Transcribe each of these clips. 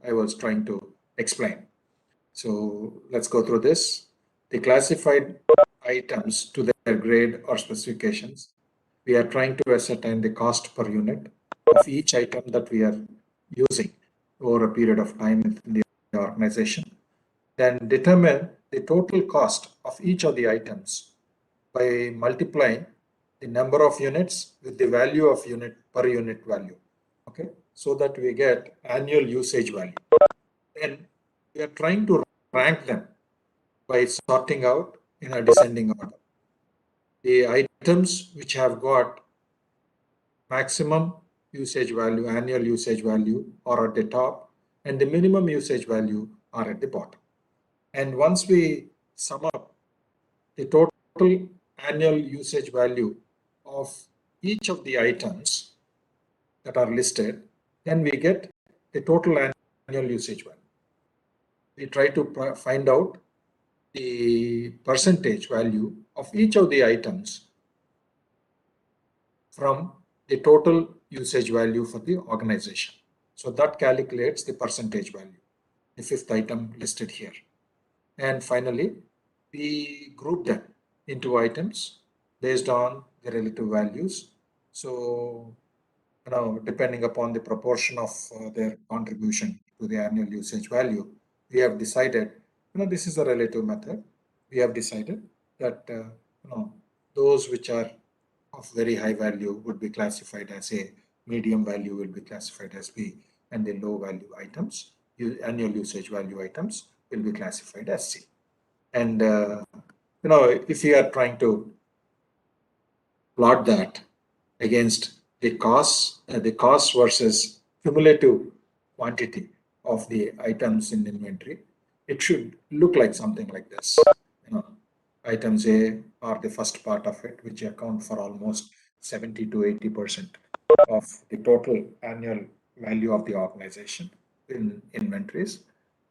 I was trying to explain. So let's go through this. The classified items to their grade or specifications. We are trying to ascertain the cost per unit of each item that we are using over a period of time in the organization. Then determine the total cost of each of the items by multiplying the number of units with the value of unit per unit value. Okay, so that we get annual usage value. Then we are trying to rank them by sorting out in a descending order. The items which have got maximum usage value, annual usage value, are at the top, and the minimum usage value are at the bottom. And once we sum up the total annual usage value of each of the items that are listed, then we get the total annual usage value. We try to find out the percentage value of each of the items from the total usage value for the organization. So that calculates the percentage value, the fifth item listed here. And finally, we group them into items based on the relative values. So, depending upon the proportion of their contribution to the annual usage value, we have decided, this is a relative method. We have decided that, those which are of very high value would be classified as A, medium value will be classified as B, and the low value items, annual usage value items, will be classified as C. And, if you are trying to plot that against the cost versus cumulative quantity of the items in inventory, it should look like something like this. Items A are the first part of it, which account for almost 70 to 80% of the total annual value of the organization in inventories.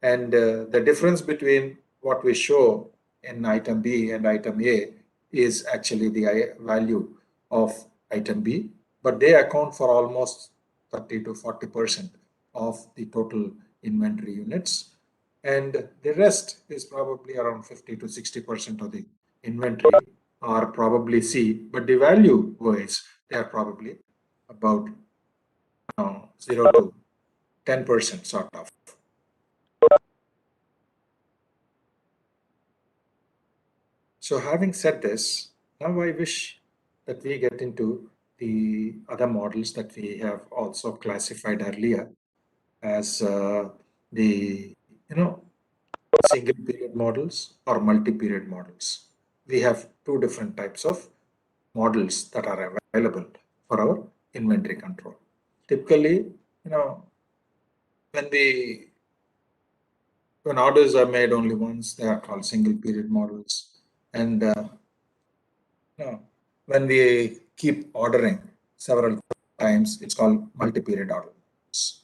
And the difference between what we show in item B and item A is actually the value of item B, but they account for almost 30 to 40% of the total inventory units. And the rest is probably around 50 to 60% of the inventory are probably C, but the value wise, they are probably about 0 to 10% sort of. So having said this, now I wish that we get into the other models that we have also classified earlier as the, single period models or multi-period models. We have two different types of models that are available for our inventory control. Typically, when orders are made only once, they are called single period models. And when we keep ordering several times, it's called multi-period orders.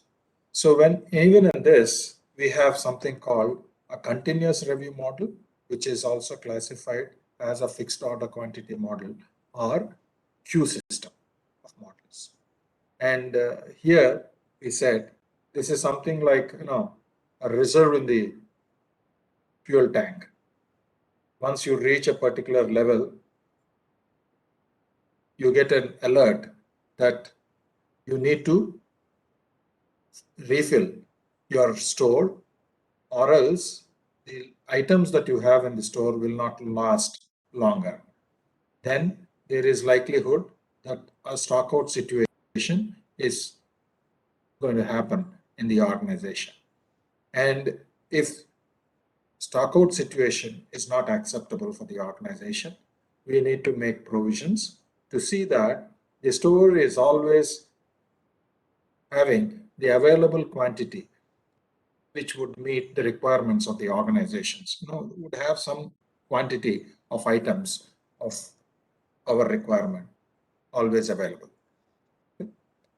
So even in this, we have something called a continuous review model, which is also classified as a fixed order quantity model or Q system of models. And here we said this is something like a reserve in the fuel tank. Once you reach a particular level, you get an alert that you need to refill your store, or else the items that you have in the store will not last longer. Then there is likelihood that a stockout situation is going to happen in the organization. And if stockout situation is not acceptable for the organization, we need to make provisions to see that the store is always having the available quantity which would meet the requirements of the organizations. Would have some quantity of items of our requirement always available.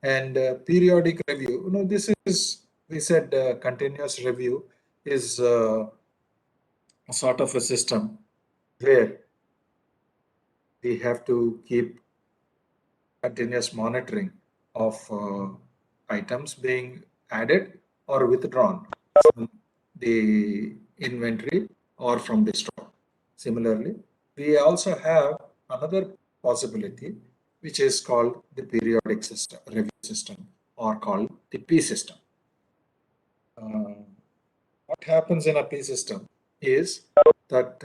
And periodic review, this is, we said continuous review is a sort of a system where we have to keep continuous monitoring of items being added or withdrawn from the inventory or from the stock. Similarly, we also have another possibility, which is called the periodic system, review system, or called the P system. What happens in a P system is that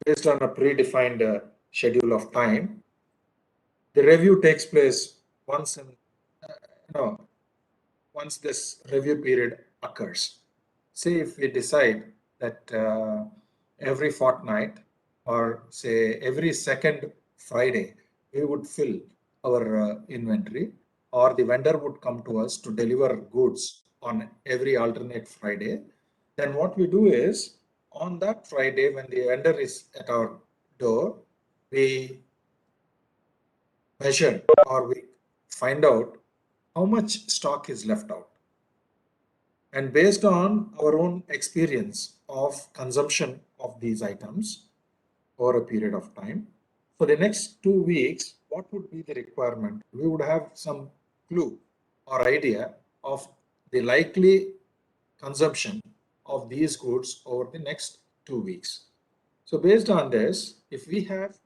based on a predefined schedule of time, the review takes place once in, no, once this review period occurs. Say if we decide that every fortnight or say every second Friday, we would fill our inventory, or the vendor would come to us to deliver goods on every alternate Friday, then what we do is on that Friday when the vendor is at our door, we measure or we find out how much stock is left out. And based on our own experience of consumption of these items over a period of time, for the next 2 weeks, what would be the requirement? We would have some clue or idea of the likely consumption of these goods over the next 2 weeks. So based on this, if we have,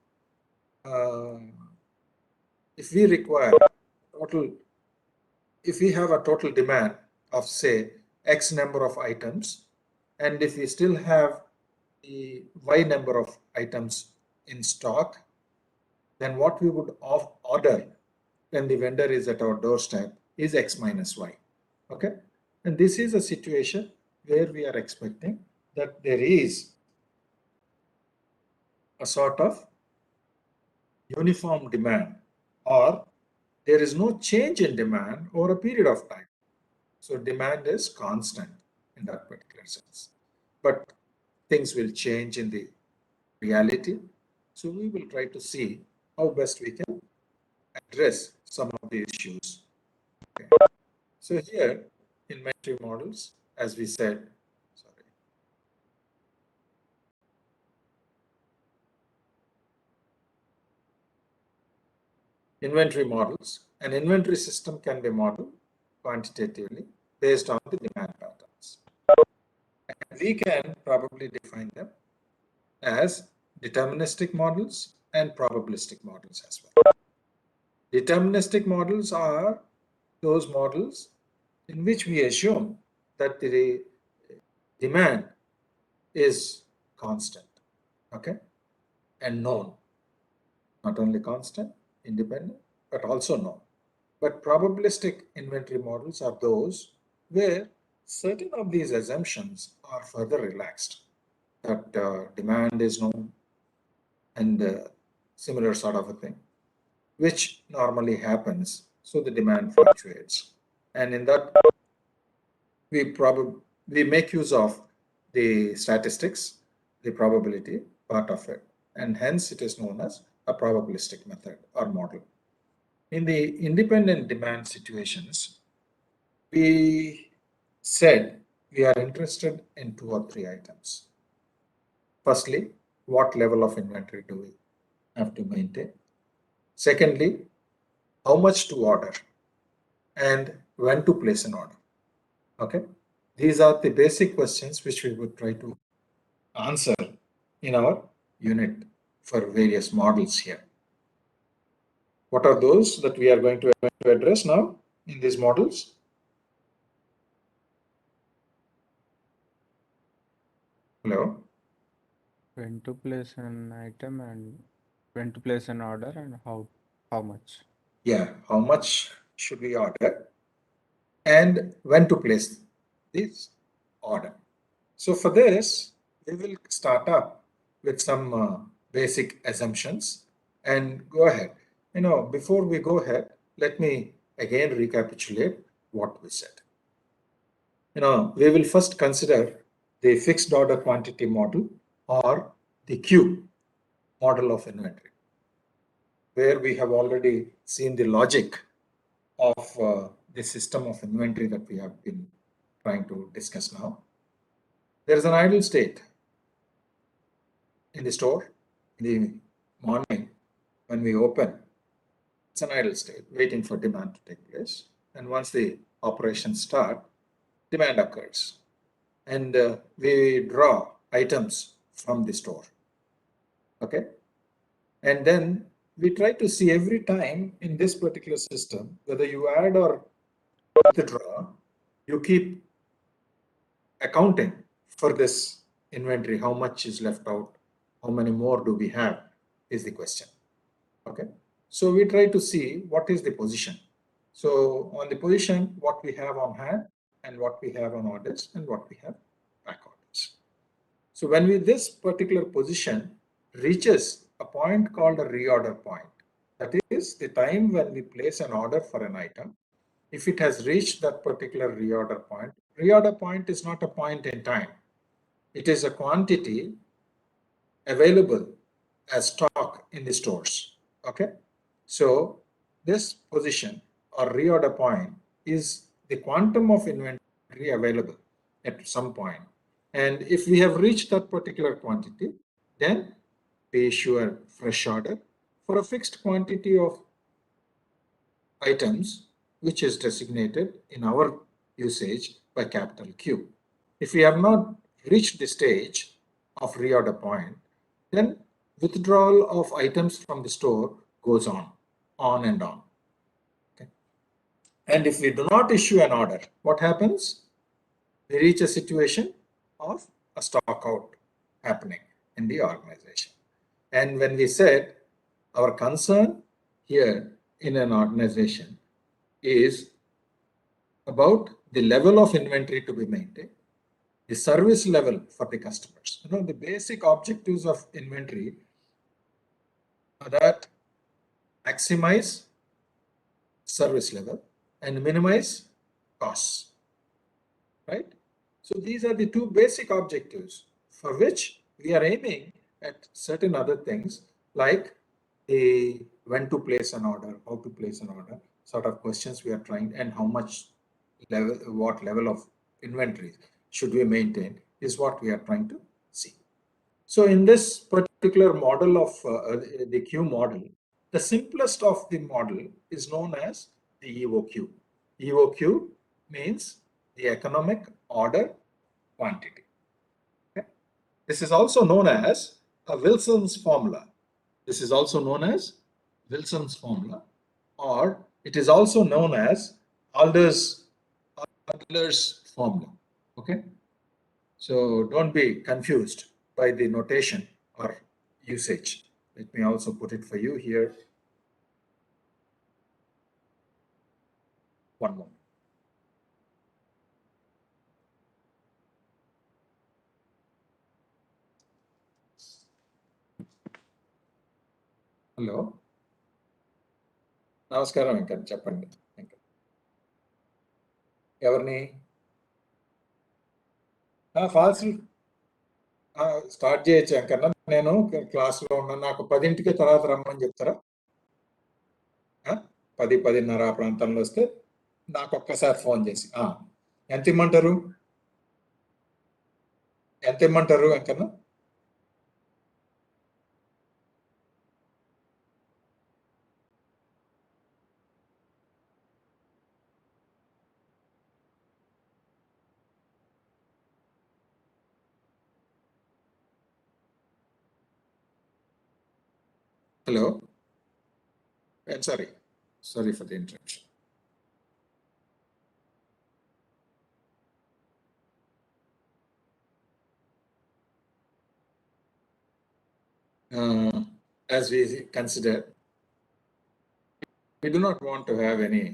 if we require total, if we have a total demand of say X number of items, and if we still have the Y number of items in stock, then what we would order when the vendor is at our doorstep is X minus Y. Okay. And this is a situation where we are expecting that there is a sort of uniform demand, or there is no change in demand over a period of time. So demand is constant in that particular sense. But things will change in the reality. So we will try to see how best we can address some of the issues. Okay. So here, inventory models, as we said, sorry. Inventory models. An inventory system can be modeled quantitatively based on the demand patterns. And we can probably define them as deterministic models and probabilistic models as well. Deterministic models are those models in which we assume that the demand is constant, okay, and known. Not only constant, independent, but also known. But probabilistic inventory models are those where certain of these assumptions are further relaxed, that demand is known and similar sort of a thing, which normally happens. So the demand fluctuates. And in that, we make use of the statistics, the probability part of it, and hence it is known as a probabilistic method or model. In the independent demand situations, we said we are interested in 2 or 3 items. Firstly, what level of inventory do we have to maintain? Secondly, how much to order and when to place an order. Okay, these are the basic questions which we would try to answer in our unit for various models here. What are those that we are going to address now in these models? Hello? When to place an item and when to place an order and how much. Yeah, how much should we order and when to place this order. So for this, we will start up with some basic assumptions and go ahead. Before we go ahead, let me again recapitulate what we said. We will first consider the fixed order quantity model, or the Q model of inventory, where we have already seen the logic of the system of inventory that we have been trying to discuss now. There is an idle state in the store in the morning when we open. It's an idle state waiting for demand to take place. And once the operations start, demand occurs. And we draw items from the store. Okay. And then we try to see every time in this particular system, whether you add or withdraw, you keep accounting for this inventory, how much is left out, how many more do we have is the question. Okay. So we try to see what is the position. So on the position, what we have on hand and what we have on orders and what we have back orders. So when this particular position reaches a point called a reorder point, that is the time when we place an order for an item. If it has reached that particular reorder point is not a point in time. It is a quantity available as stock in the stores. Okay. So this position or reorder point is the quantum of inventory available at some point. And if we have reached that particular quantity, then we issue a fresh order for a fixed quantity of items, which is designated in our usage by capital Q. If we have not reached the stage of reorder point, then withdrawal of items from the store goes on and on. Okay. And if we do not issue an order, what happens? We reach a situation of a stock out happening in the organization. And when we said our concern here in an organization is about the level of inventory to be maintained, the service level for the customers. The basic objectives of inventory are that maximize service level and minimize costs, right? So these are the two basic objectives for which we are aiming at certain other things like when to place an order, how to place an order, sort of questions we are trying, and how much level, what level of inventory should we maintain is what we are trying to see. So in this particular model of the Q model, the simplest of the model is known as the EOQ. EOQ means the economic order quantity. Okay? This is also known as a Wilson's formula. This is also known as Wilson's formula, or it is also known as Adler's formula. Okay. So don't be confused by the notation or usage. Let me also put it for you here. One more. Hello నమస్కారం ఇంకా చెప్పండి ఇంకా ఎవరిని falls start చేయొచ్చు అంకన్నా నేను క్లాస్లో ఉన్నాను నాకు 10ంటికి తర్వాత రమ్మని చెప్తారా 10-10:30 ఆ ప్రాంతంలో వస్తే నాకు ఒక్కసారి ఫోన్ చేసి ఎంత ఇమ్మంటారు అంకన్నా hello sorry for the interruption. As we consider, we do not want to have any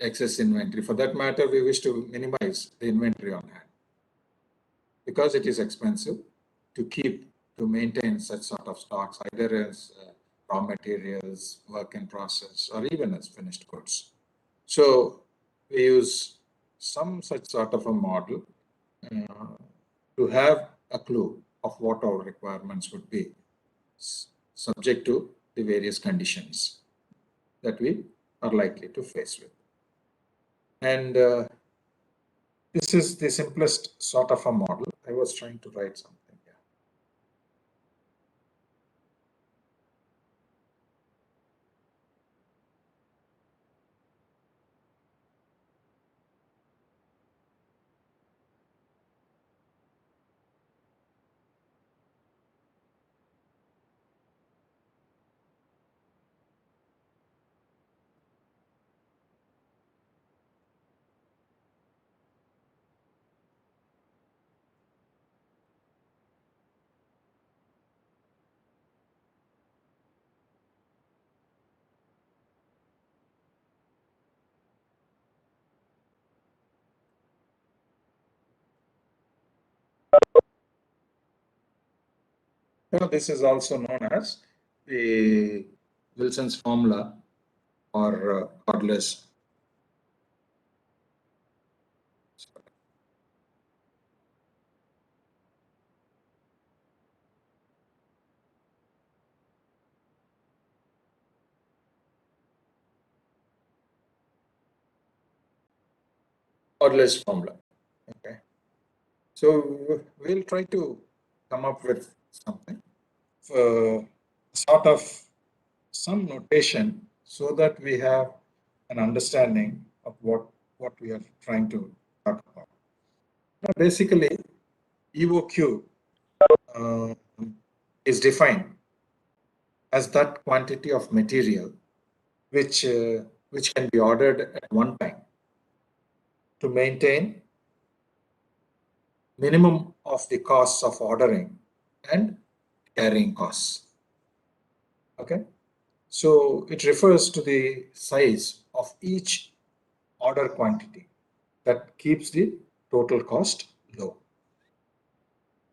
excess inventory. For that matter, we wish to minimize the inventory on hand because it is expensive to maintain such sort of stocks, either as raw materials, work in process, or even as finished goods. So we use some such sort of a model to have a clue of what our requirements would be, subject to the various conditions that we are likely to face with. And this is the simplest sort of a model. I was trying to write something. This is also known as the Wilson's formula or cordless formula. Okay. So we'll try to come up with something, sort of some notation, so that we have an understanding of what we are trying to talk about. Now, basically, EOQ uh, is defined as that quantity of material which can be ordered at one time to maintain minimum of the costs of ordering and carrying costs. Okay, so it refers to the size of each order quantity that keeps the total cost low.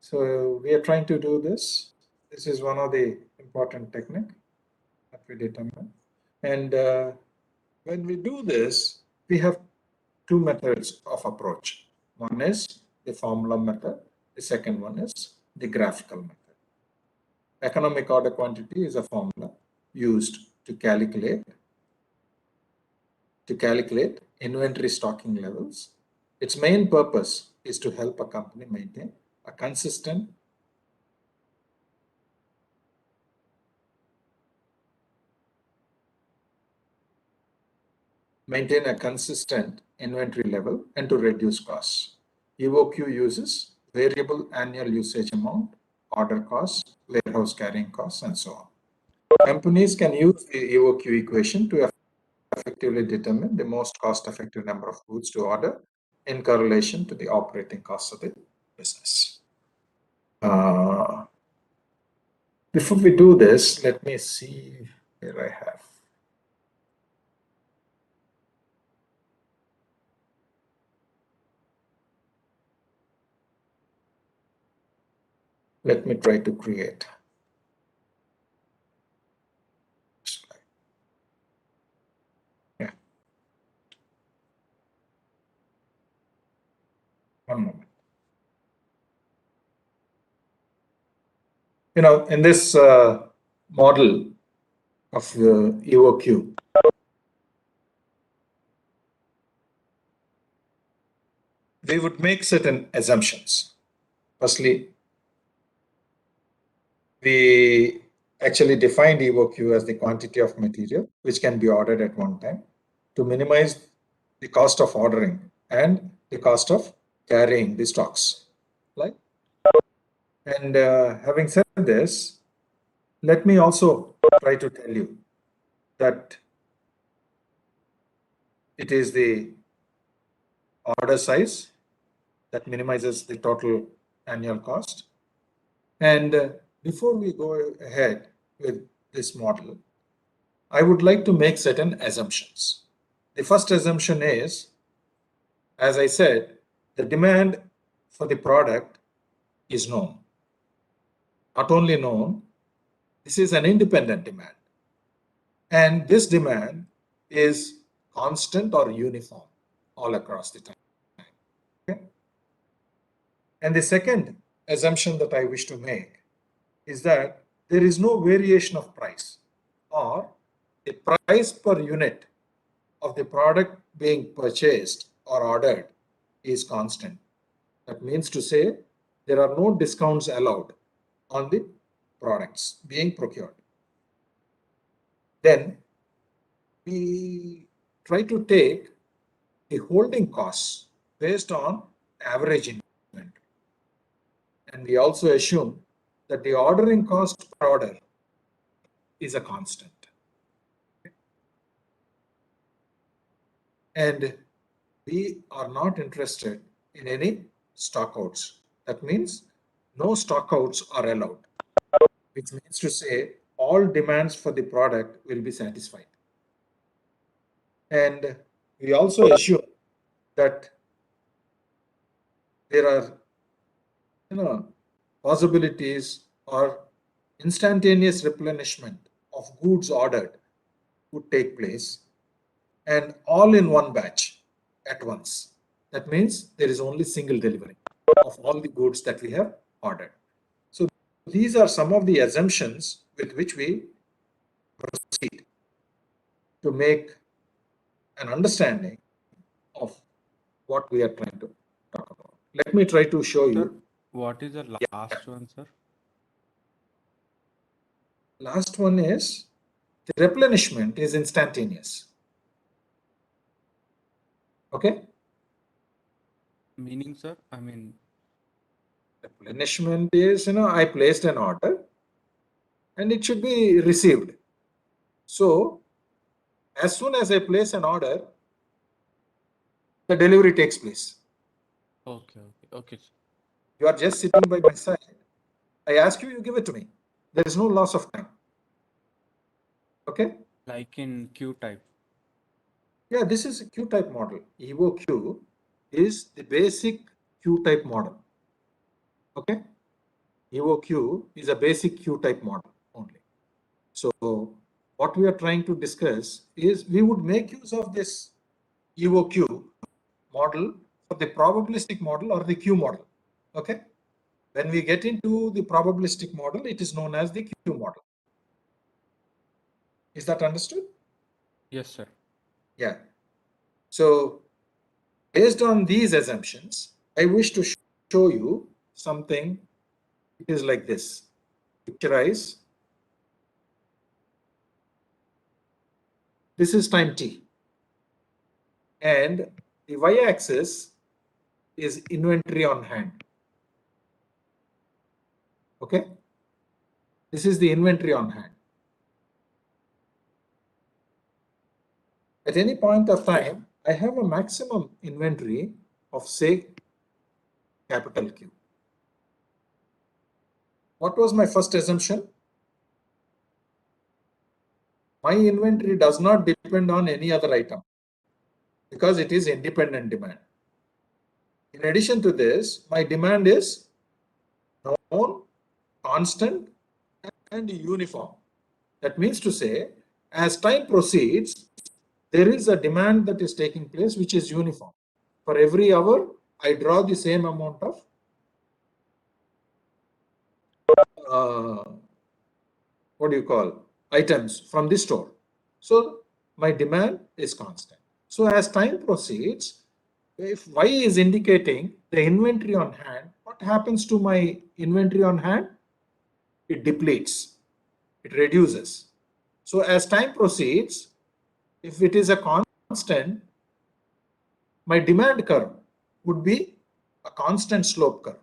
So we are trying to do this. This is one of the important technique that we determine. And when we do this, we have two methods of approach. One is the formula method. The second one is the graphical method. Economic order quantity is a formula used to calculate inventory stocking levels. Its main purpose is to help a company maintain a consistent inventory level and to reduce costs. EOQ uses variable annual usage amount, order costs, warehouse carrying costs, and so on. Companies can use the EOQ equation to effectively determine the most cost-effective number of goods to order in correlation to the operating costs of the business. Before we do this, let me see where I have. Let me try to create. Yeah. One moment. In this model of EOQ, we would make certain assumptions. Firstly, we actually defined EOQ as the quantity of material which can be ordered at one time to minimize the cost of ordering and the cost of carrying the stocks. Right? And having said this, let me also try to tell you that it is the order size that minimizes the total annual cost. And before we go ahead with this model, I would like to make certain assumptions. The first assumption is, as I said, the demand for the product is known. Not only known, this is an independent demand. And this demand is constant or uniform all across the time. Okay? And the second assumption that I wish to make is that there is no variation of price, or the price per unit of the product being purchased or ordered is constant. That means to say there are no discounts allowed on the products being procured. Then we try to take the holding costs based on average inventory. And we also assume that the ordering cost per order is a constant. And we are not interested in any stockouts. That means no stockouts are allowed, which means to say all demands for the product will be satisfied. And we also assume that there are possibilities or instantaneous replenishment of goods ordered would take place, and all in one batch at once. That means there is only single delivery of all the goods that we have ordered. So these are some of the assumptions with which we proceed to make an understanding of what we are trying to talk about. Let me try to show Sir, you. what is the Yeah. last one, sir? Last one is the replenishment is instantaneous. Okay? Meaning, sir? I mean, Replenishment is, I placed an order and it should be received. So as soon as I place an order, the delivery takes place. okay, sir. You are just sitting by my side. I ask you, you give it to me. There is no loss of time. Okay? Like in Q type. Yeah, this is a Q type model. EOQ is the basic Q type model. Okay? EOQ is a basic Q type model only. So what we are trying to discuss is we would make use of this EOQ model for the probabilistic model or the Q model. Okay? When we get into the probabilistic model, it is known as the Q model. Is that understood? Yes, sir. Yeah. So based on these assumptions, I wish to show you something. It is like this. Picturize. This is time t. And the y-axis is inventory on hand. Okay? This is the inventory on hand. At any point of time, I have a maximum inventory of, say, capital Q. What was my first assumption? My inventory does not depend on any other item because it is independent demand. In addition to this, my demand is known, constant, and uniform. That means to say, as time proceeds, there is a demand that is taking place which is uniform. For every hour, I draw the same amount of what do you call items from the store. So my demand is constant. So as time proceeds, if Y is indicating the inventory on hand, what happens to my inventory on hand? It depletes, it reduces. So as time proceeds, if it is a constant, my demand curve would be a constant slope curve.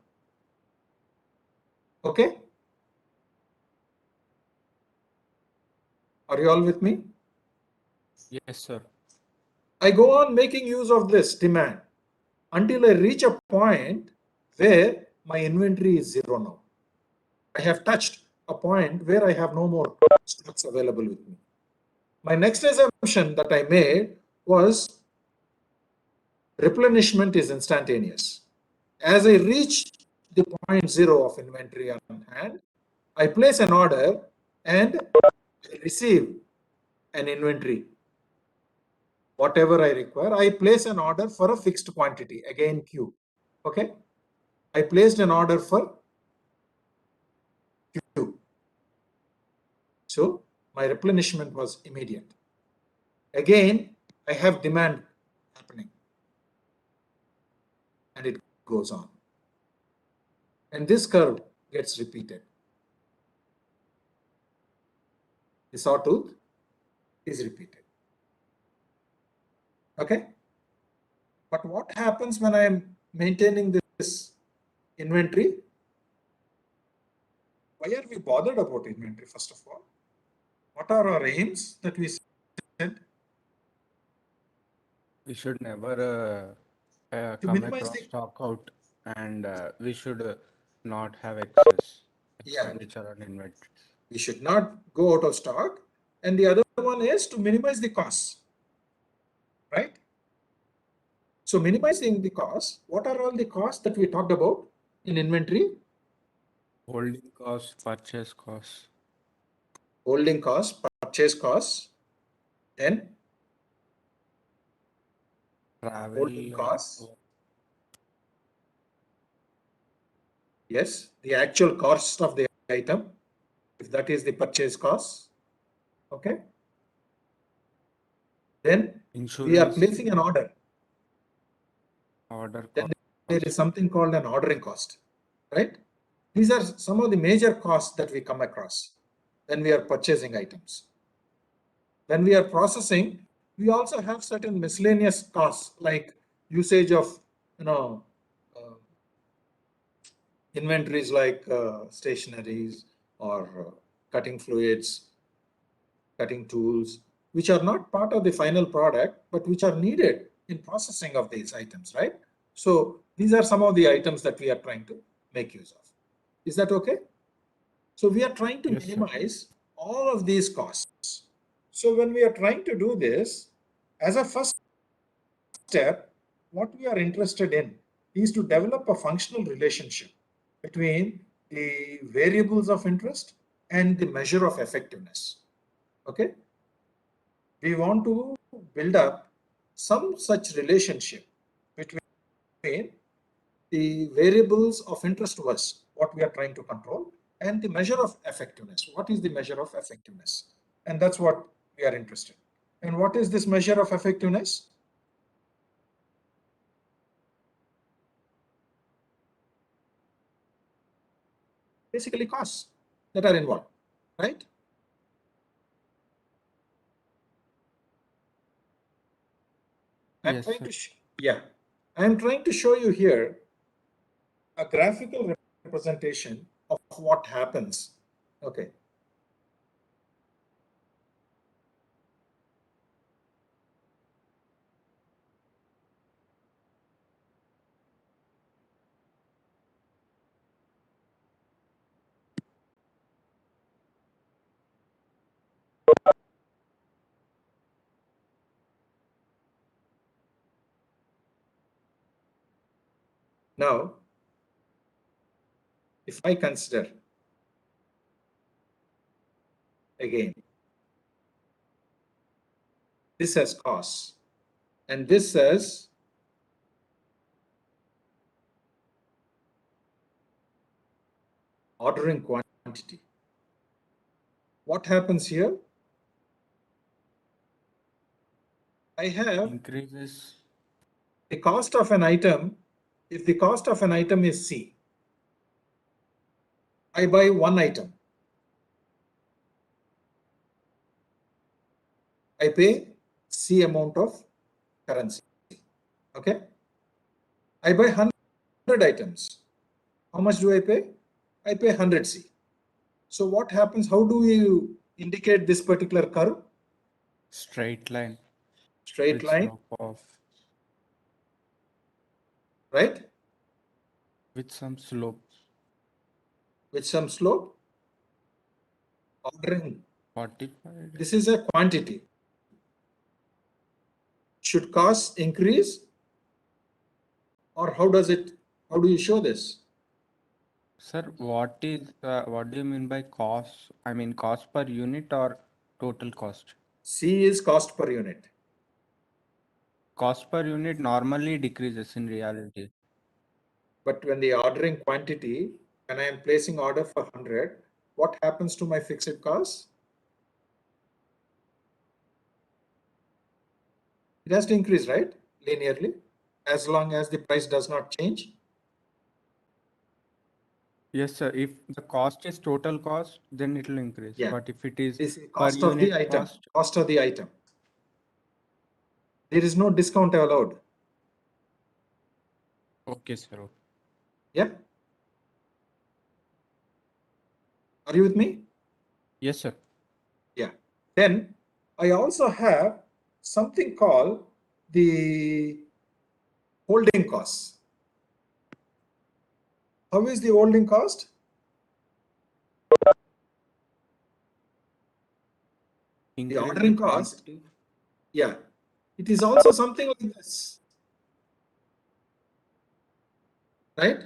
Okay? Are you all with me? Yes, sir. I go on making use of this demand until I reach a point where my inventory is zero now. I have touched a point where I have no more stocks available with me. My next assumption that I made was replenishment is instantaneous. As I reach the point zero of inventory on hand, I place an order and I receive an inventory. Whatever I require, I place an order for a fixed quantity, again Q. Okay? I placed an order for Q. So my replenishment was immediate. Again, I have demand happening and it goes on. And this curve gets repeated. The sawtooth is repeated. Okay? But what happens when I am maintaining this inventory? Why are we bothered about inventory, first of all? What are our aims that we set? We should never To come minimize across the, stock out, and we should not have excess yeah, expenditure on inventories. we should not go out of stock. And the other one is to minimize the costs, right? So minimizing the costs, what are all the costs that we talked about in inventory? Holding cost, purchase cost, Holding cost, purchase cost, then holding travel, costs. Yes, the actual cost of the item, if that is the purchase cost. Okay. Then we are insurance, placing an order. order Then there is cost. something called an ordering cost, right? These are some of the major costs that we come across when we are purchasing items. When we are processing, we also have certain miscellaneous costs like usage of, you know, uh, inventories like stationaries or cutting fluids, cutting tools, which are not part of the final product, but which are needed in processing of these items, right? So these are some of the items that we are trying to make use of. Is that okay? So we are trying to Yes, sir. minimize all of these costs. So when we are trying to do this, as a first step, what we are interested in is to develop a functional relationship between the variables of interest and the measure of effectiveness. Okay. We want to build up some such relationship between the variables of interest to us, what we are trying to control, and the measure of effectiveness. What is the measure of effectiveness? And that's what we are interested in. And what is this measure of effectiveness? Basically, costs that are involved, right? I'm Yes, trying sir. to, yeah, I'm trying to show you here a graphical representation of what happens. Okay. Now, if I consider again, this as costs and this as ordering quantity. What happens here? I have Increases. the cost of an item. If the cost of an item is C, I buy one item. I pay C amount of currency. Okay. I buy 100 items. How much do I pay? I pay 100 C. So what happens? How do you indicate this particular curve? Straight line Straight with line, slope of, right? with some slope, With some slope. Ordering. 45. This is a quantity. Should cost increase or how does it? How do you show this? Sir, what do you mean by cost? I mean cost per unit or total cost? C is cost per unit. Cost per unit normally decreases in reality. But when the ordering quantity, when I am placing order for 100, what happens to my fixed cost? It has to increase, right? Linearly, as long as the price does not change. Yes, sir. If the cost is total cost, then it will increase. Yeah. But if it is This is per cost of the unit item. cost, Cost of the item. There is no discount allowed. okay, sir. Okay. Yeah. Are you with me? Yes, sir. Yeah. Then I also have something called the holding costs. How is the holding cost? The Increase ordering with cost, quantity. yeah, it is also something like this, right?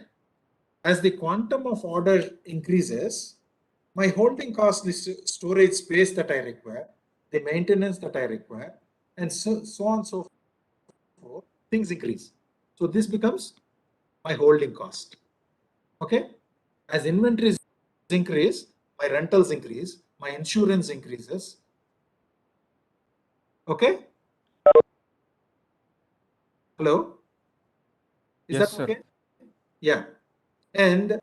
as the quantum of order increases, my holding cost is storage space that I require, the maintenance that I require, and so on and so forth, things increase. So this becomes my holding cost. Okay? As inventories increase, my rentals increase, my insurance increases. Okay? Hello? Is Yes, that sir. okay? Yeah. And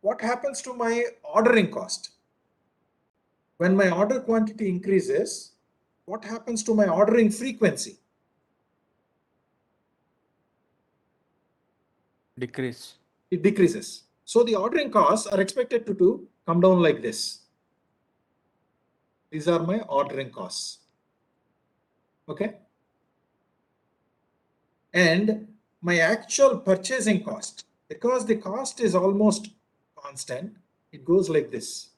what happens to my ordering cost? When my order quantity increases, what happens to my ordering frequency? Decrease. It decreases. So the ordering costs are expected to come down like this. These are my ordering costs. Okay. And my actual purchasing cost, because the cost is almost constant, it goes like this.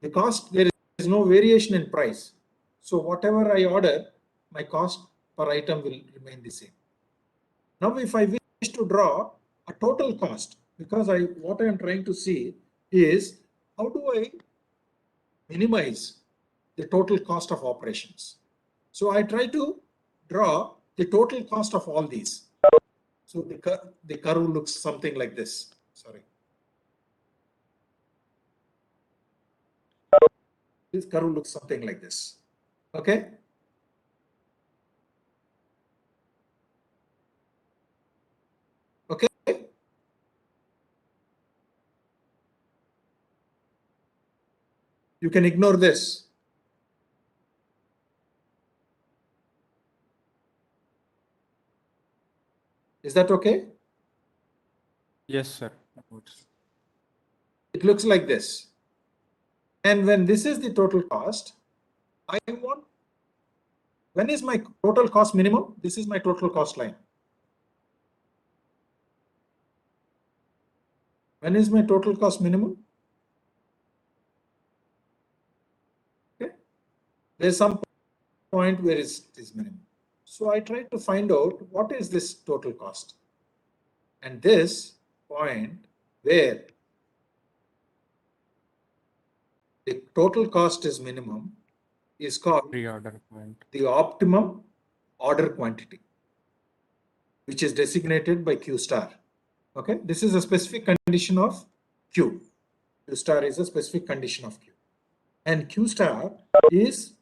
The cost, there is no variation in price. So whatever I order, my cost per item will remain the same. Now, if I wish to draw a total cost, because what I am trying to see is how do I minimize the total cost of operations. So I try to draw the total cost of all these. So the curve looks something like this. Sorry. This curve looks something like this. Okay. Okay. You can ignore this. Is that okay? Yes, sir. It looks like this. And when this is the total cost, I want, when is my total cost minimum? This is my total cost line. When is my total cost minimum? Okay. There's some point where it is minimum. So I try to find out what is this total cost. And this point where the total cost is minimum is called Pre-order point. the optimum order quantity, which is designated by Q star. Okay, this is a specific condition of Q. Q star is a specific condition of Q. And Q star is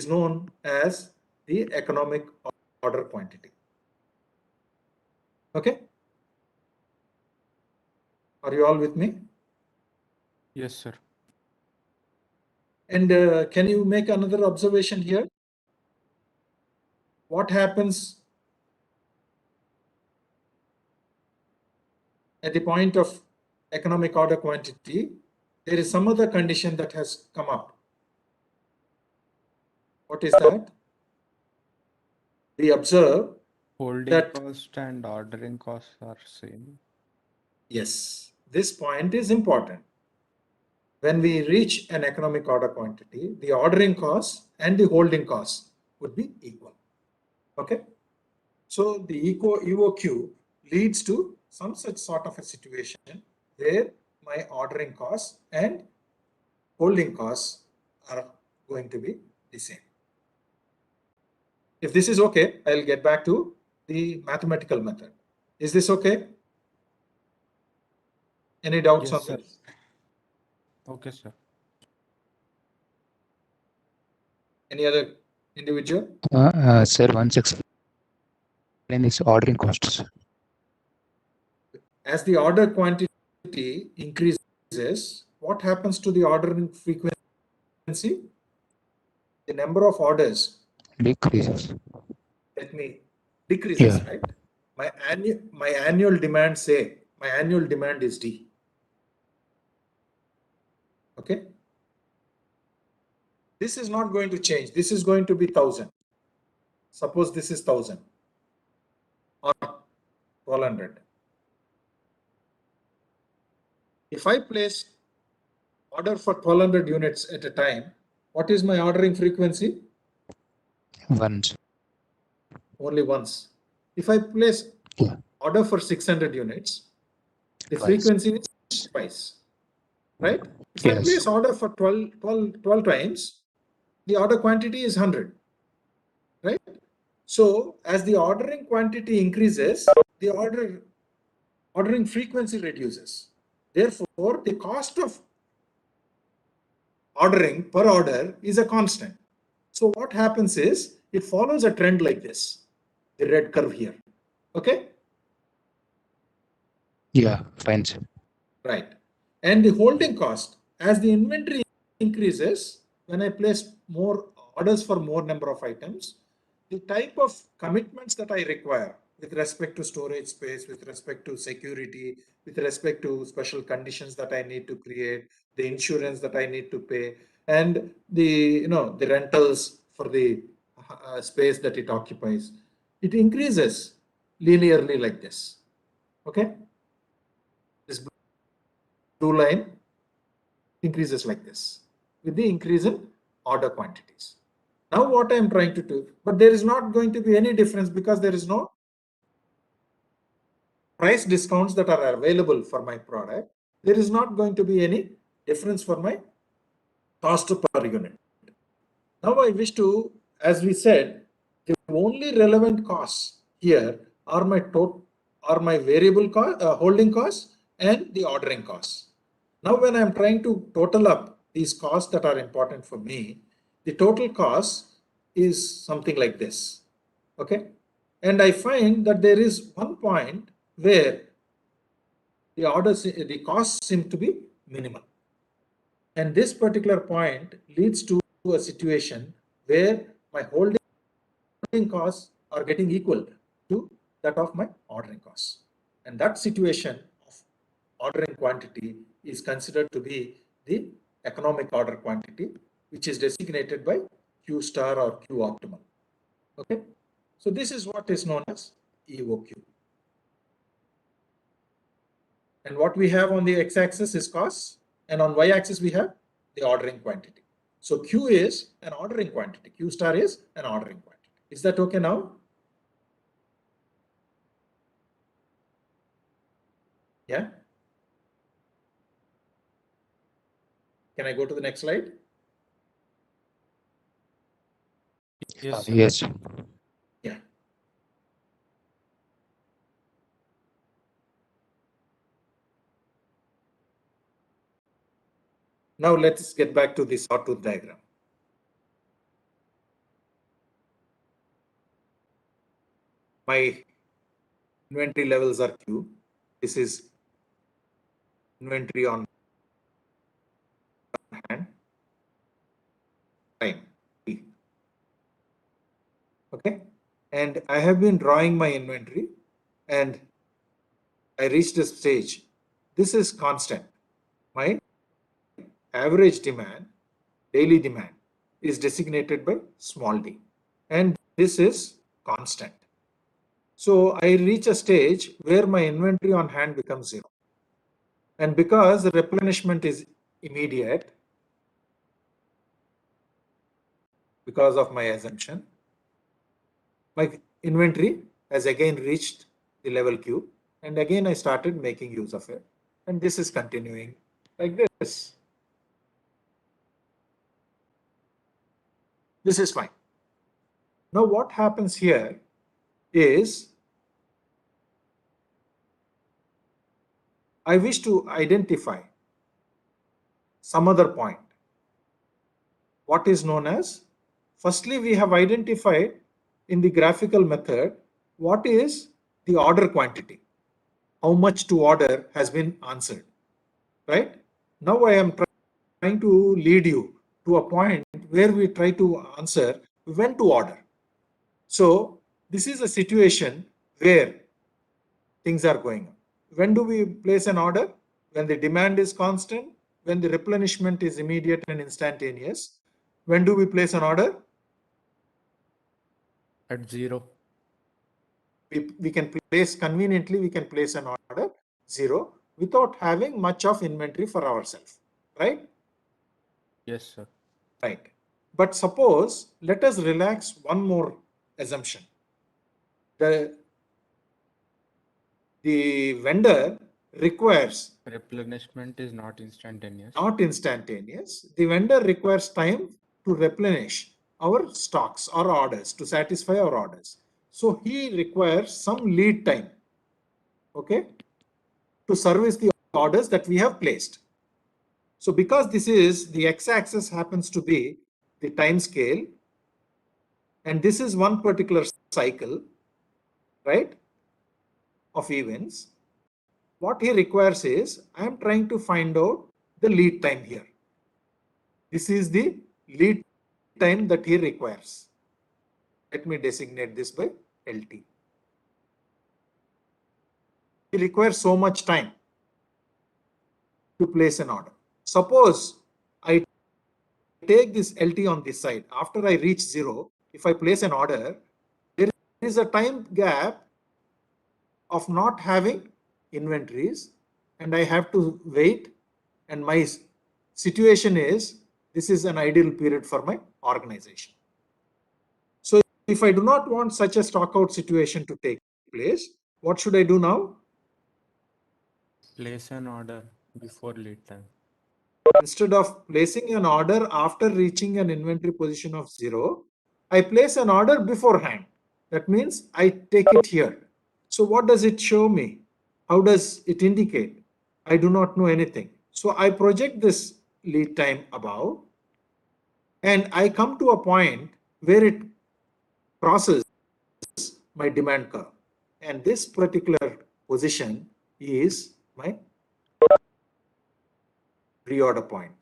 known as the economic order quantity. Okay? Are you all with me? Yes, sir. And can you make another observation here? What happens at the point of economic order quantity? There is some other condition that has come up. What is that? We observe Holding that, cost and ordering costs are same. yes, this point is important. When we reach an economic order quantity, the ordering cost and the holding cost would be equal. Okay. So the EOQ leads to some such sort of a situation where my ordering costs and holding costs are going to be the same. If this is okay, I'll get back to the mathematical method. Is this okay? Any doubts Yes, on sir. this? Okay, sir. Any other individual? Sir, once explain this ordering costs. As the order quantity increases, what happens to the ordering frequency? The number of orders Decreases. decreases, Yeah. right? My annual demand, say my annual demand is D. Okay. This is not going to change. This is going to be 1,000. Suppose this is 1,000 or 1,200. If I place order for 1,200 units at a time, what is my ordering frequency? Once. Only once. If I place Yeah. order for 600 units, The twice. frequency is twice, right? If I Yes. place order for 12 times, the order quantity is 100, right? So as the ordering quantity increases, the ordering frequency reduces. Therefore, the cost of ordering per order is a constant. So what happens is it follows a trend like this, the red curve here. Okay? Yeah, fine, sir. Right. And the holding cost, as the inventory increases, when I place more orders for more number of items, the type of commitments that I require with respect to storage space, with respect to security, with respect to special conditions that I need to create, the insurance that I need to pay, and the rentals for the space that it occupies, it increases linearly like this. Okay, this blue line increases like this with the increase in order quantities. Now what I am trying to do, but there is not going to be any difference because there is no price discounts that are available for my product. There is not going to be any difference for my cost per unit. Now I wish to, as we said, the only relevant costs here are my variable cost, holding costs and the ordering costs. Now when I'm trying to total up these costs that are important for me, the total cost is something like this. Okay. And I find that there is one point where the costs seem to be minimal. And this particular point leads to a situation where my holding costs are getting equal to that of my ordering costs. And that situation of ordering quantity is considered to be the economic order quantity, which is designated by Q star or Q optimal. Okay. So this is what is known as EOQ. And what we have on the x-axis is costs, and on y-axis we have the ordering quantity. So Q is an ordering quantity. Q star is an ordering quantity. Is that okay now? Yeah. Can I go to the next slide? Yes, sir. Yes. Yeah. Now let's get back to the sawtooth diagram. My inventory levels are Q. This is inventory on hand, time T. Okay. And I have been drawing my inventory and I reached a stage. This is constant. My average demand, daily demand, is designated by small d. And this is constant. So I reach a stage where my inventory on hand becomes zero. And because the replenishment is immediate, because of my assumption, my inventory has again reached the level Q. And again, I started making use of it. And this is continuing like this. This is fine. Now what happens here is I wish to identify some other point. What is known as, firstly, we have identified in the graphical method what is the order quantity, how much to order has been answered, right? Now I am trying to lead you to a point where we try to answer when to order. So this is a situation where things are going on. When do we place an order? When the demand is constant, when the replenishment is immediate and instantaneous. When do we place an order? At 0. We can place conveniently, we can place an order 0 without having much of inventory for ourselves, right? Yes, sir. Right. But suppose, let us relax one more assumption. The vendor requires Replenishment is not instantaneous. the vendor requires time to replenish our stocks or orders, to satisfy our orders. So he requires some lead time, okay, to service the orders that we have placed. So because this is the x-axis happens to be the time scale, and this is one particular cycle, right, of events, what he requires is, I am trying to find out the lead time here. This is the lead time that he requires. Let me designate this by LT. He requires so much time to place an order. Suppose I take this LT on this side. After I reach 0, if I place an order, there is a time gap of not having inventories, and I have to wait, and my situation is, this is an ideal period for my organization. So if I do not want such a stock out situation to take place, what should I do now? Place an order before lead time. Instead of placing an order after reaching an inventory position of 0, I place an order beforehand. That means I take it here. So what does it show me? How does it indicate? I do not know anything. So I project this lead time above, and I come to a point where it crosses my demand curve. And this particular position is my reorder point.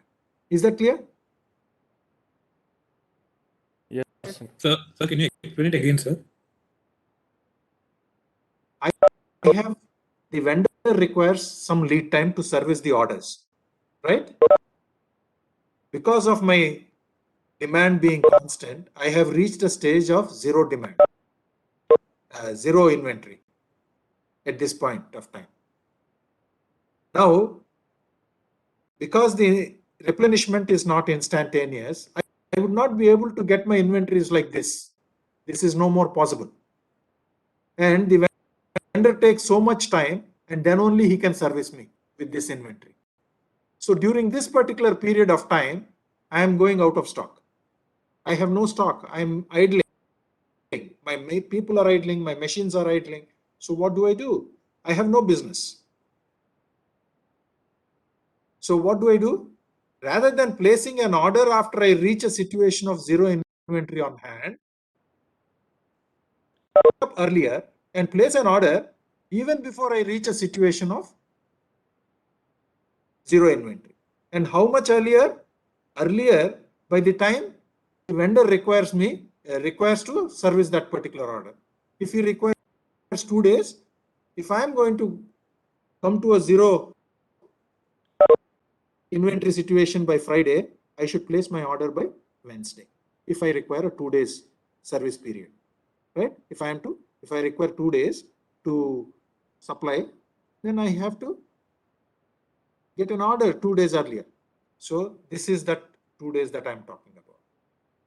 Is that clear? Yes, sir. Sir, can you explain it again, sir? I have, the vendor requires some lead time to service the orders, right? Because of my demand being constant, I have reached a stage of zero demand, zero inventory at this point of time. Now, because the replenishment is not instantaneous, I would not be able to get my inventories like this. This is no more possible. And the vendor takes so much time, and then only he can service me with this inventory. So during this particular period of time, I am going out of stock. I have no stock. I am idling. My people are idling. My machines are idling. So what do? I have no business. So what do? Rather than placing an order after I reach a situation of zero inventory on hand, up earlier and place an order even before I reach a situation of zero inventory. And how much earlier? Earlier, by the time the vendor requires to service that particular order. If he requires 2 days, if I am going to come to a zero inventory situation by Friday, I should place my order by Wednesday. If I require a 2 days service period, right? If I require 2 days to supply, then I have to get an order 2 days earlier. So this is that 2 days that I'm talking about.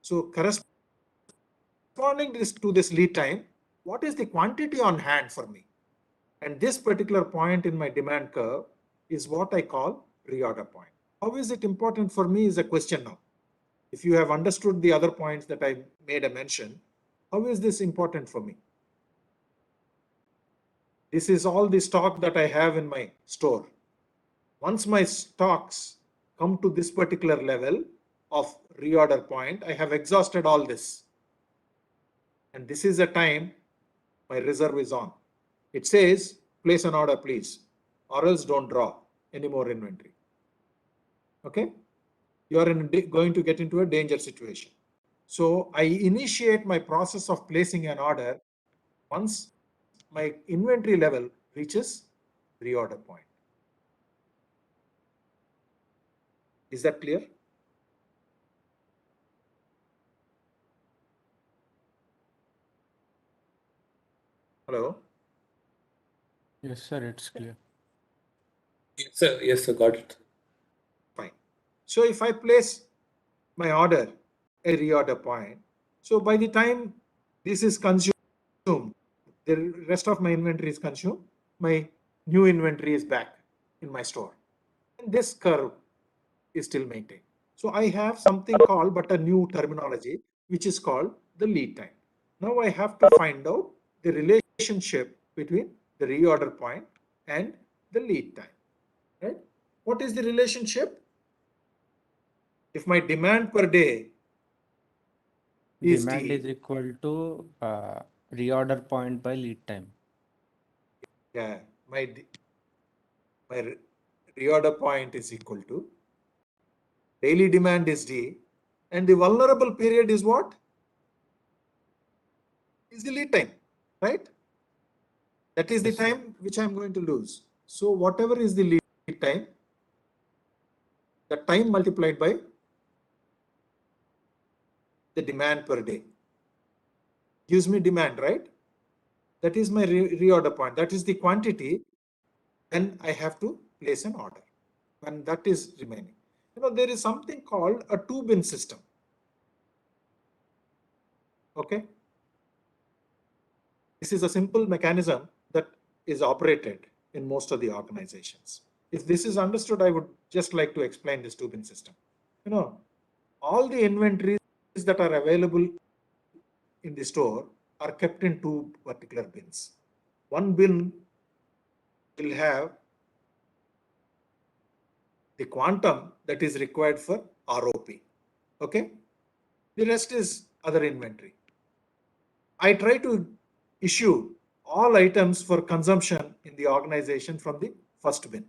So corresponding to this lead time, what is the quantity on hand for me? And this particular point in my demand curve is what I call reorder point. How is it important for me is a question now. If you have understood the other points that I made a mention, how is this important for me? This is all the stock that I have in my store. Once my stocks come to this particular level of reorder point, I have exhausted all this. And this is the time my reserve is on. It says, place an order, please, or else don't draw any more inventory. Okay? You are going to get into a danger situation. So I initiate my process of placing an order once my inventory level reaches reorder point. Is that clear? Hello? Yes, sir, it's clear. Yes, sir, got it. Fine. So if I place my order a reorder point, so by the time this is consumed, the rest of my inventory is consumed, my new inventory is back in my store. And this curve is still maintained. So I have something called, but a new terminology, which is called the lead time. Now I have to find out the relationship between the reorder point and the lead time, right? What is the relationship? If my demand per day is Demand D, is equal to reorder point by lead time. yeah, my reorder point is equal to daily demand is D, and the vulnerable period is what? Is the lead time, right? That is the Yes, sir. time which I'm going to lose. So whatever is the lead time, the time multiplied by the demand per day gives me demand, right? That is my reorder point. That is the quantity, and I have to place an order when that is remaining. There is something called a two-bin system. Okay. This is a simple mechanism that is operated in most of the organizations. If this is understood, I would just like to explain this two-bin system. All the inventories that are available in the store are kept in two particular bins. One bin will have the quantum that is required for ROP. Okay. The rest is other inventory. I try to issue all items for consumption in the organization from the first bin.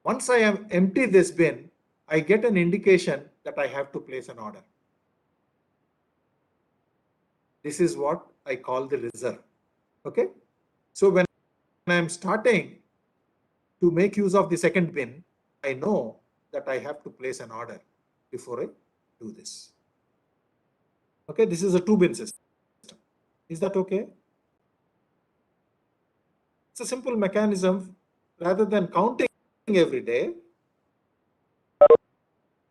Once I have emptied this bin, I get an indication that I have to place an order. This is what I call the reserve. Okay. So when I'm starting to make use of the second bin, I know that I have to place an order before I do this. Okay. This is a two bin system. Is that okay? It's a simple mechanism. Rather than counting every day,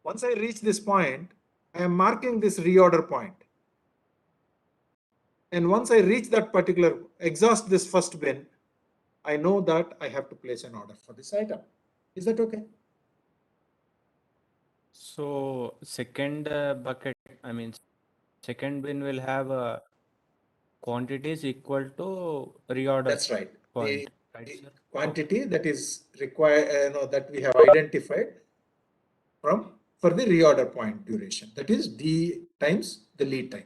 once I reach this point, I am marking this reorder point. And once I reach that particular, exhaust this first bin, I know that I have to place an order for this item. Is that okay? So second bucket, I mean, second bin will have quantities equal to reorder That's right. point, The right, sir? quantity that is required, that we have identified for the reorder point duration. That is D times the lead time.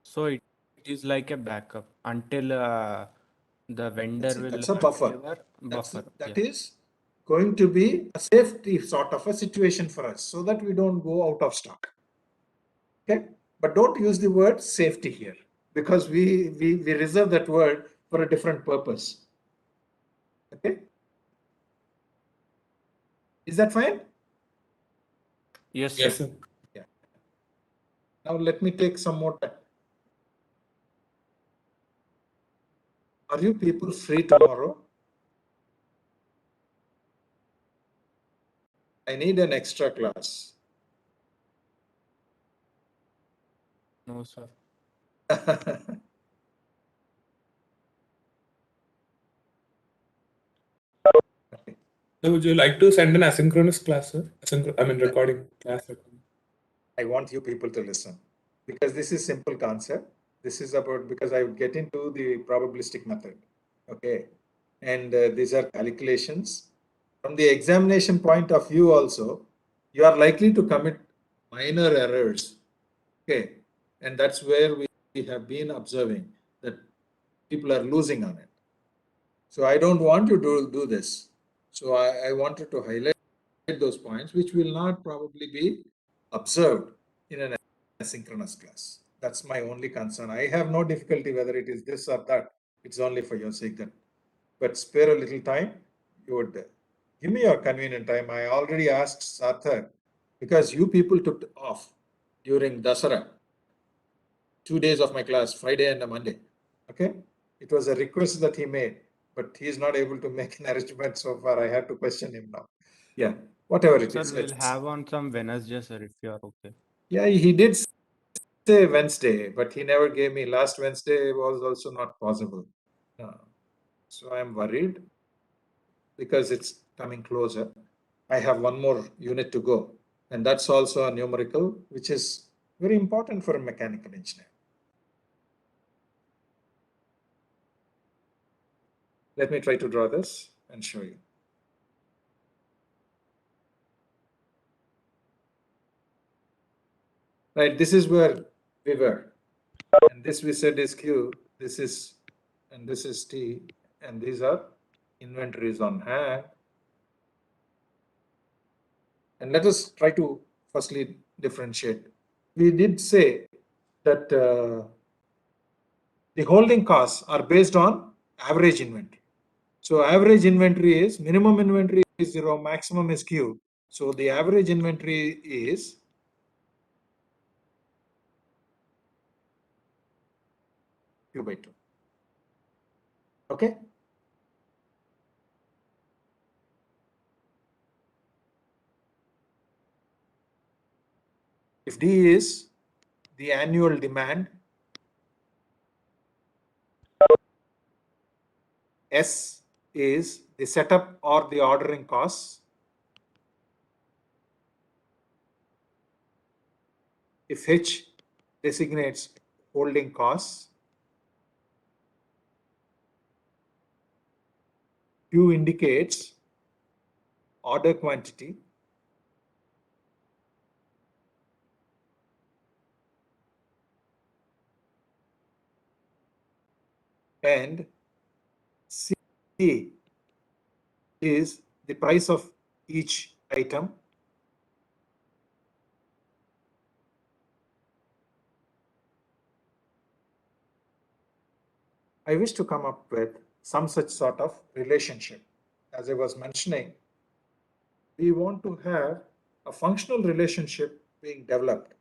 So it is like a backup until the vendor That's it. will That's a buffer. deliver buffer. That Yeah. is going to be a safety sort of a situation for us so that we don't go out of stock. Okay. But don't use the word safety here because we reserve that word for a different purpose. Okay. Is that fine? Yes, Yes, sir. sir. Yeah. Now let me take some more time. Are you people free tomorrow? I need an extra class. No, sir. Okay. So would you like to send an asynchronous class, sir? Recording class. I want you people to listen because this is simple concept. This is about because I would get into the probabilistic method. Okay. And these are calculations. From the examination point of view also, you are likely to commit minor errors. Okay. And that's where we have been observing that people are losing on it. So I don't want you to do this. So I wanted to highlight those points which will not probably be observed in an asynchronous class. That's my only concern. I have no difficulty whether it is this or that. It's only for your sake that. But spare a little time. You would give me your convenient time. I already asked Sarthak because you people took off during Dasara. 2 days of my class, Friday and a Monday. Okay. It was a request that he made, but he is not able to make an arrangement so far. I had to question him now. Yeah, whatever it Sir, is. we'll have on some Wednesday, sir, if you are okay. Yeah, he did say Wednesday, but he never gave me. Last Wednesday was also not possible. So I'm worried because it's coming closer. I have one more unit to go, and that's also a numerical, which is very important for a mechanical engineer. Let me try to draw this and show you. Right, this is where we were. And this we said is Q, this is, and this is T, and these are inventories on hand. And let us try to firstly differentiate. We did say that the holding costs are based on average inventory. So average inventory is, minimum inventory is 0, maximum is Q. So the average inventory is Q by 2. Okay? If D is the annual demand, S is the setup or the ordering costs. If H designates holding costs, Q indicates order quantity, and C is the price of each item. I wish to come up with some such sort of relationship. As I was mentioning, we want to have a functional relationship being developed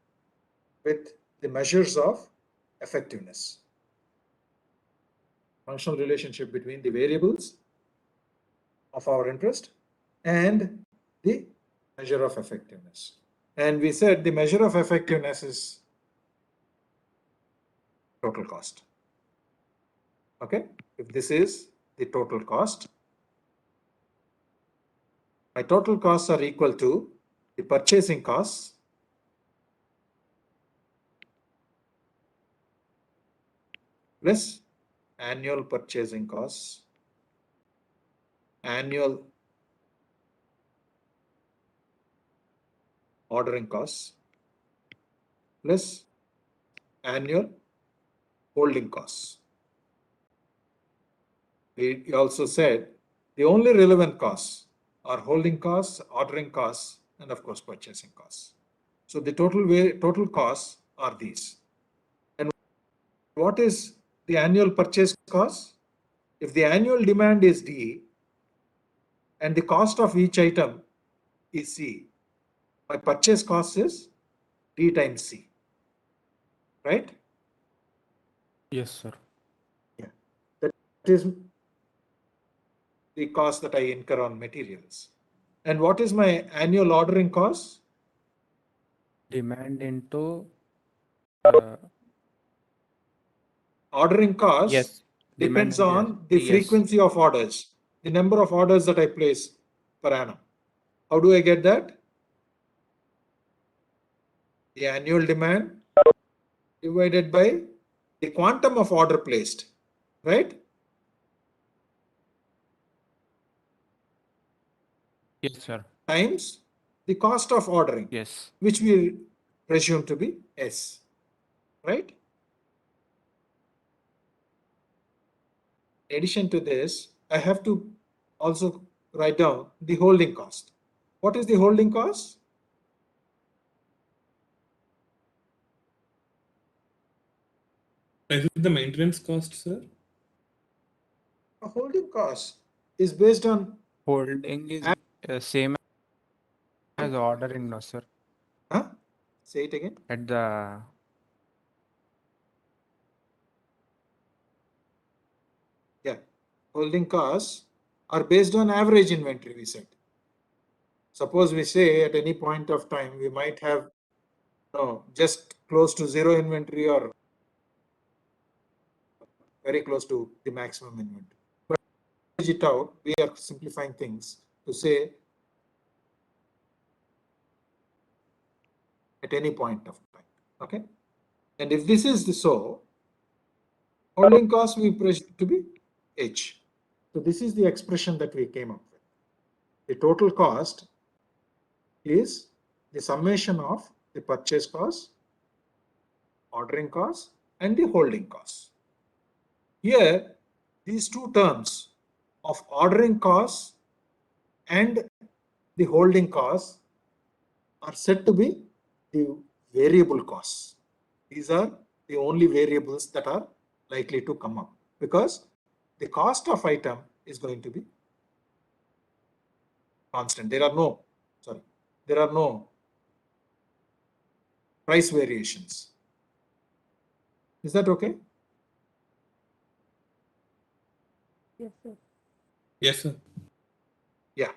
with the measures of effectiveness. Functional relationship between the variables of our interest and the measure of effectiveness. And we said the measure of effectiveness is total cost. Okay, if this is the total cost, my total costs are equal to the purchasing costs plus annual purchasing costs, annual ordering costs, plus annual holding costs. We also said the only relevant costs are holding costs, ordering costs, and of course purchasing costs. So the total costs are these. And what is the annual purchase cost? If the annual demand is D and the cost of each item is C, my purchase cost is D times C, right? Yes, sir. Yeah, that is the cost that I incur on materials. And what is my annual ordering cost? Demand into Ordering cost yes. Demand depends into on the yes. frequency of orders, the number of orders that I place per annum. How do I get that? The annual demand divided by the quantum of order placed, right? Yes, sir. Times the cost of ordering, Yes. which we presume to be S, right? In addition to this, I have to also write down the holding cost. What is the holding cost? Is it the maintenance cost, sir? A holding cost is based on Holding is same as ordering, no, sir. huh? Say it again. At the Yeah, holding costs are based on average inventory, we said. Suppose we say at any point of time we might have just close to zero inventory or very close to the maximum inventory. But it out, we are simplifying things to say at any point of time. Okay. And if this is so, holding cost we presume to be H. So this is the expression that we came up with. The total cost is the summation of the purchase cost, ordering cost, and the holding cost. Here, these two terms of ordering cost and the holding cost are said to be the variable costs. These are the only variables that are likely to come up because the cost of item is going to be constant. There are no price variations. Is that okay? Yes, sir. Yes, sir. Yeah.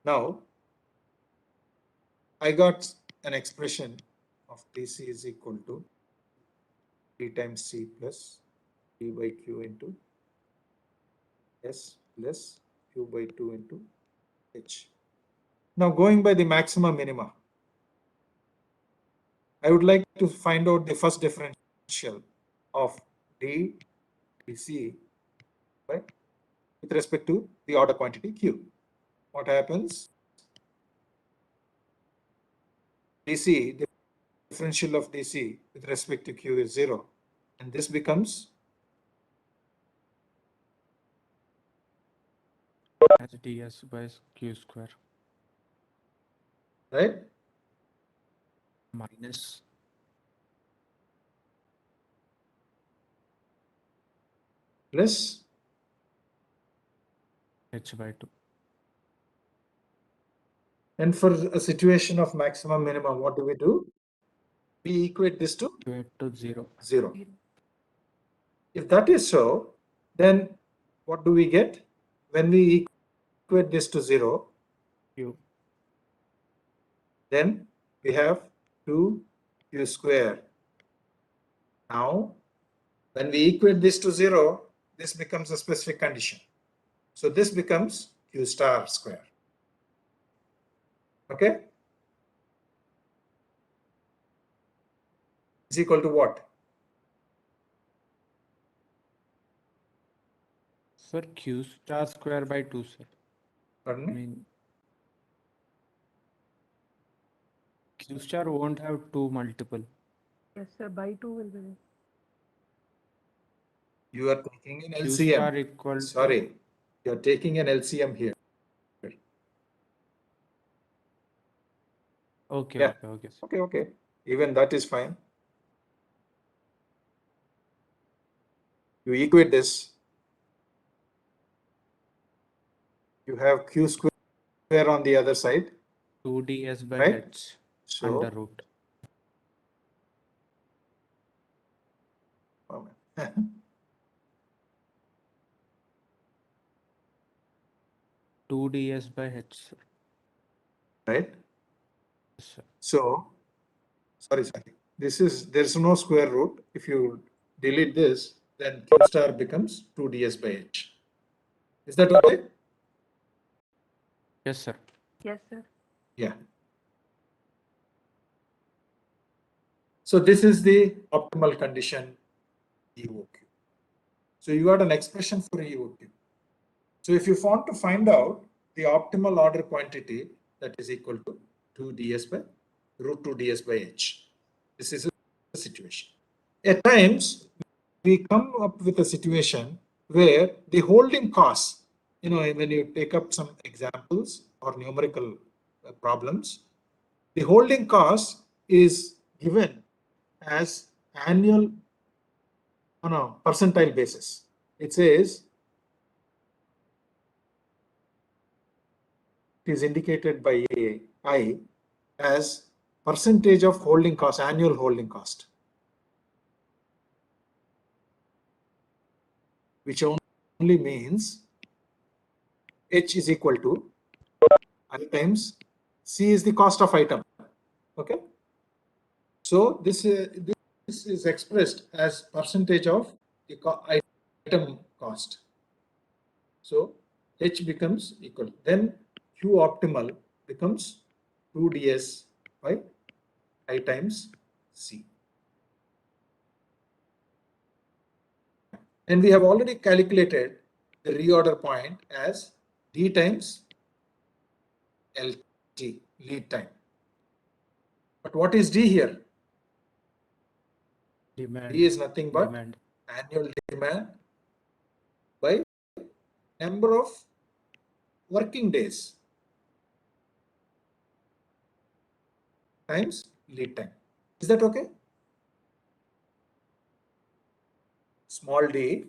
Now, I got an expression of DC is equal to P times C plus P by Q into S plus Q by 2 into H. Now, going by the maxima minima, I would like to find out the first differential of DC right, with respect to the order quantity Q. What happens? DC, the differential of DC with respect to Q is 0. And this becomes as ds by q square right minus plus h by 2. and for a situation of maximum minimum, what do? We equate this to Equate to 0. 0. If that is so, then what do we get? When we equate this to 0, Q. then we have 2q square. Now, when we equate this to 0, this becomes a specific condition. So this becomes q star square. Okay? Is equal to what? Sir, q star square by 2, sir. Pardon I me? mean, q star won't have 2 multiple. Yes, sir. By 2 will be there. You are taking an Q star LCM. equal to Sorry, you are taking an LCM here. okay, Yeah. okay, sir. Okay. Even that is fine. You equate this. You have q square on the other side, 2ds by right? h So, under root. Two ds by h, sir. right? Yes, sir. So, sorry. There's no square root. If you delete this, then q star becomes 2ds by h. Is that okay? Yes, sir. Yes, sir. Yeah. So this is the optimal condition EOQ. So you got an expression for EOQ. So if you want to find out the optimal order quantity, that is equal to 2 ds by root 2 ds by h. This is a situation. At times, we come up with a situation where the holding costs, when you take up some examples or numerical problems, the holding cost is given as annual on a percentile basis. It says it is indicated by I as percentage of holding cost, annual holding cost, which only means H is equal to I times C is the cost of item. Okay. So this is expressed as percentage of the item cost. So H becomes equal. Then Q optimal becomes 2ds by I times C. And we have already calculated the reorder point as D times LT, lead time. But what is D here? Demand. D is nothing but Demand. annual demand by number of working days times lead time. Is that okay? Small d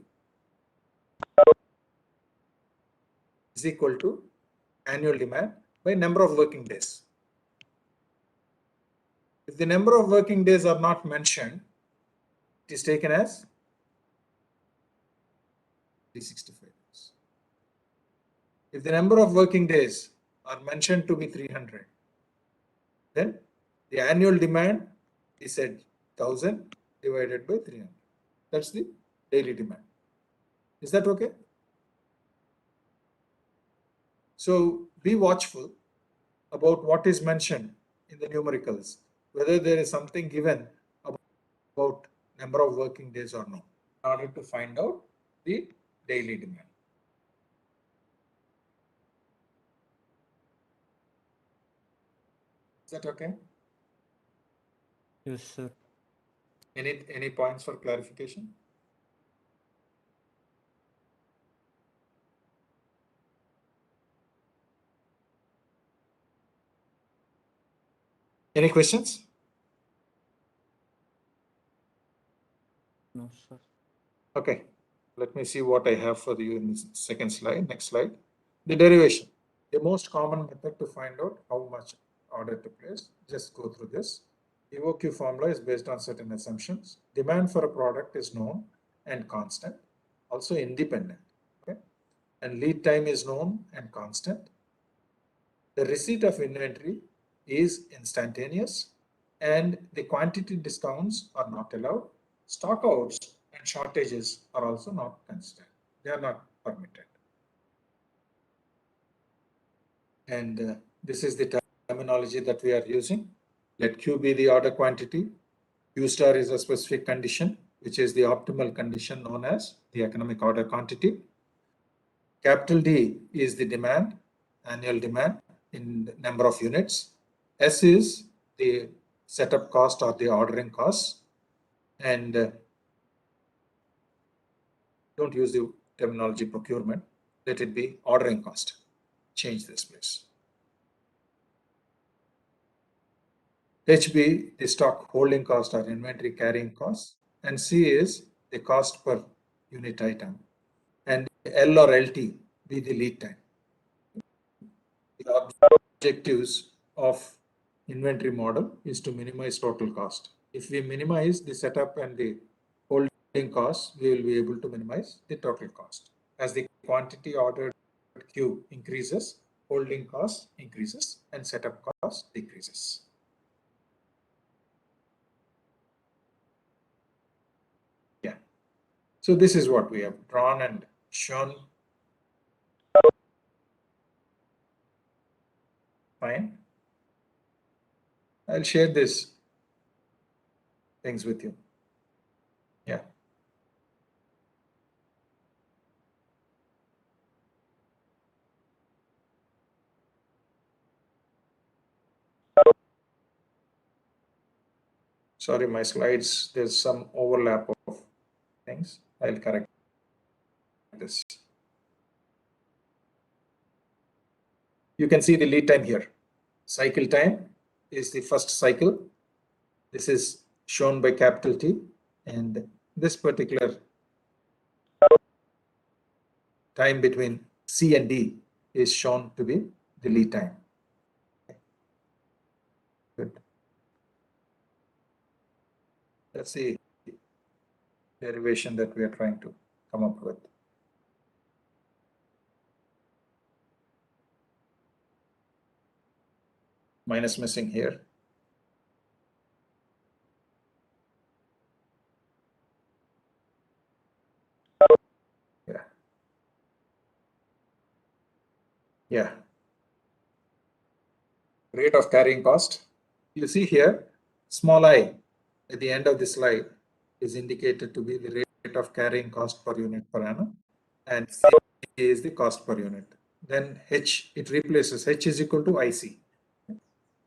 is equal to annual demand by number of working days. If the number of working days are not mentioned, it is taken as 365 days. If the number of working days are mentioned to be 300, then the annual demand is said 1000 divided by 300. That's the daily demand. Is that okay? So be watchful about what is mentioned in the numericals, whether there is something given about number of working days or not, in order to find out the daily demand. Is that okay? Yes, sir. Any points for clarification? Any questions? No, sir. Okay, let me see what I have for you in this second slide. Next slide. The derivation. The most common method to find out how much order to place. Just go through this. EOQ formula is based on certain assumptions. Demand for a product is known and constant, also independent. Okay, and lead time is known and constant. The receipt of inventory is instantaneous, and the quantity discounts are not allowed. Stockouts and shortages are also not considered. They are not permitted. And this is the terminology that we are using. Let Q be the order quantity. Q star is a specific condition, which is the optimal condition known as the economic order quantity. Capital D is the demand, annual demand in number of units. S is the setup cost or the ordering cost. And don't use the terminology procurement. Let it be ordering cost. Change this, please. HB, the stock holding cost or inventory carrying cost. And C is the cost per unit item. And L or LT be the lead time. The objectives of inventory model is to minimize total cost. If we minimize the setup and the holding costs, we will be able to minimize the total cost. As the quantity ordered Q increases, holding cost increases and setup cost decreases. Yeah. So this is what we have drawn and shown. Fine. I'll share this things with you. Yeah. Sorry, my slides, there's some overlap of things. I'll correct this. You can see the lead time here. Cycle time is the first cycle. This is shown by capital T, and this particular time between C and D is shown to be the lead time. Good. That's the derivation that we are trying to come up with. minus missing here. Yeah. Yeah. Rate of carrying cost. You see here, small I at the end of the slide is indicated to be the rate of carrying cost per unit per annum, and C is the cost per unit. Then H, it replaces H is equal to IC.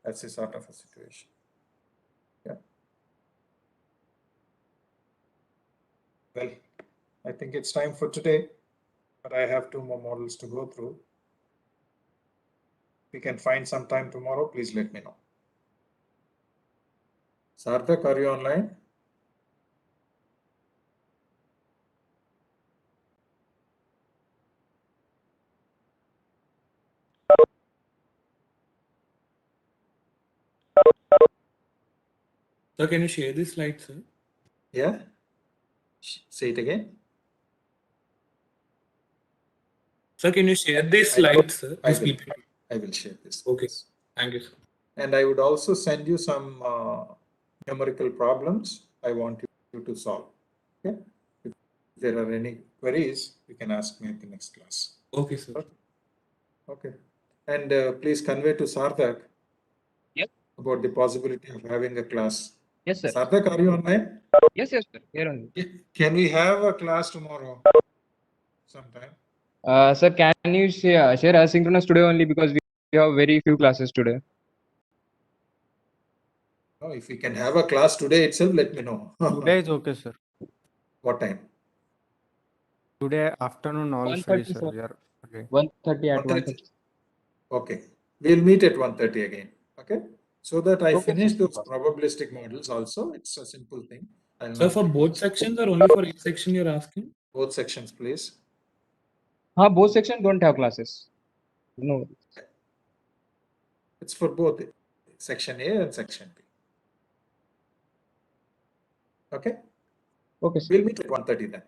That's a sort of a situation. Yeah. Well, I think it's time for today, but I have 2 more models to go through. If we can find some time tomorrow, please let me know. Sarthak, are you online? Sir, can you share this slide, sir? Yeah. Say it again. Sir, can you share this I will- slide, sir? I This will. PPT. I will share this. Okay. Thank you, sir. And I would also send you some numerical problems I want you to solve. Okay. If there are any queries, you can ask me at the next class. Okay, sir. Okay. And please convey to Sarthak Yep. about the possibility of having a class. Yes, sir. Sarthak, are you online? Yes, yes, sir. Here only. Can we have a class tomorrow sometime? Sir, can you share asynchronous today only because we have very few classes today. Oh, if we can have a class today itself, let me know. Today is okay, sir. What time? Today afternoon all 1:30, free, sir. sir. We are okay. 1:30 at 1:30. 1:30. Okay. We'll meet at 1:30 again. Okay. So that I Okay, finish sir. those probabilistic models also. It's a simple thing. I'll Sir, not for take both sections or only for each section you're asking? both sections, please. Both sections don't have classes. No. It's for both section A and section B. Okay. Okay, sir. We'll meet at 1:30 then.